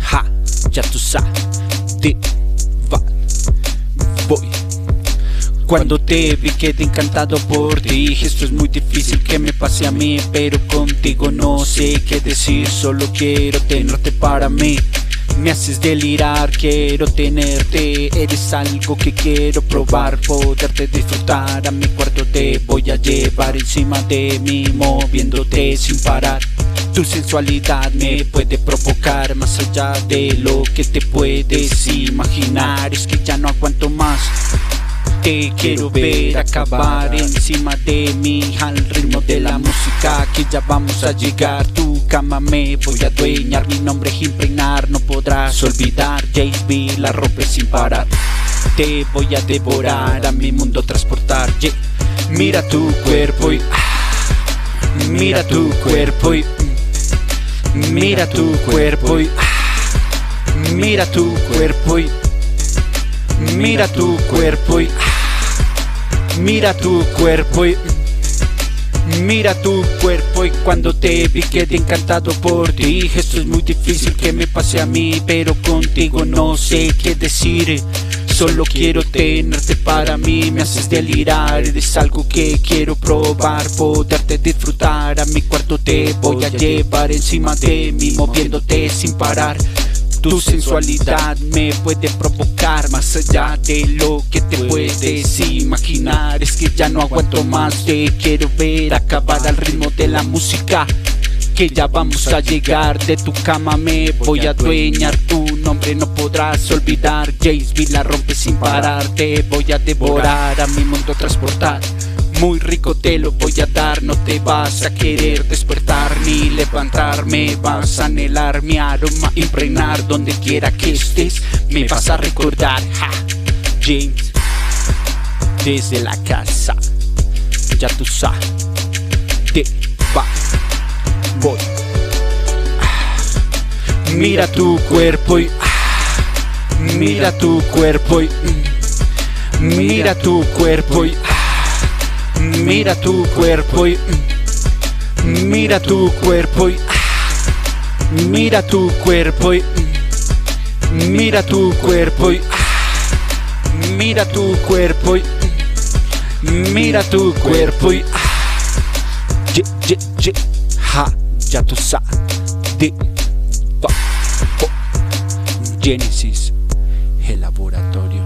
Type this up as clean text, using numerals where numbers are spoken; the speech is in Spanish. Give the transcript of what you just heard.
Ja, ya tú sabes, voy. Cuando te vi quedé encantado por ti. Dije esto es muy difícil que me pase a mí, pero contigo no sé qué decir. Solo quiero tenerte para mí. Me haces delirar, quiero tenerte. Eres algo que quiero probar, poderte disfrutar. A mi cuarto te voy a llevar encima de mí, moviéndote sin parar. Tu sensualidad me puede provocar más allá de lo que te puedes imaginar. Es que ya no aguanto más. Te quiero ver acabar encima de mí al ritmo de la música, que ya vamos a llegar. Tu cama me voy a adueñar, mi nombre es impregnar, no podrás olvidar. JB la rompe sin parar. Te voy a devorar, a mi mundo transportar. Mira tu cuerpo y mira tu cuerpo y mira tu cuerpo y mira tu cuerpo y mira tu cuerpo y mira tu cuerpo y mira tu cuerpo. Y cuando te vi quedé encantado por ti. Dije esto es muy difícil que me pase a mí, pero contigo no sé qué decir. Solo quiero tenerte para mí, me haces delirar. Eres algo que quiero probar, poderte disfrutar. A mi cuarto te voy a llevar encima de mí, moviéndote sin parar. Tu sensualidad me puede provocar más allá de lo que te puedes imaginar. Es que ya no aguanto más, te quiero ver acabar al ritmo de la música, que ya vamos a llegar. De tu cama me voy a adueñar, tu nombre no podrás olvidar. JB la rompe sin parar, te voy a devorar, a mi mundo transportar. Muy rico te lo voy a dar, no te vas a querer despertar ni levantarme. Vas a anhelar mi aroma, impregnar donde quiera que estés. Me vas a recordar, James, desde la casa, ya tú sabes, voy. Mira tu cuerpo y mira tu cuerpo y mira tu cuerpo y mira tu cuerpo y mira tu cuerpo y mira tu cuerpo y mira tu cuerpo y mira tu cuerpo y mira tu cuerpo y ya tú sabes, Genesis, elabora.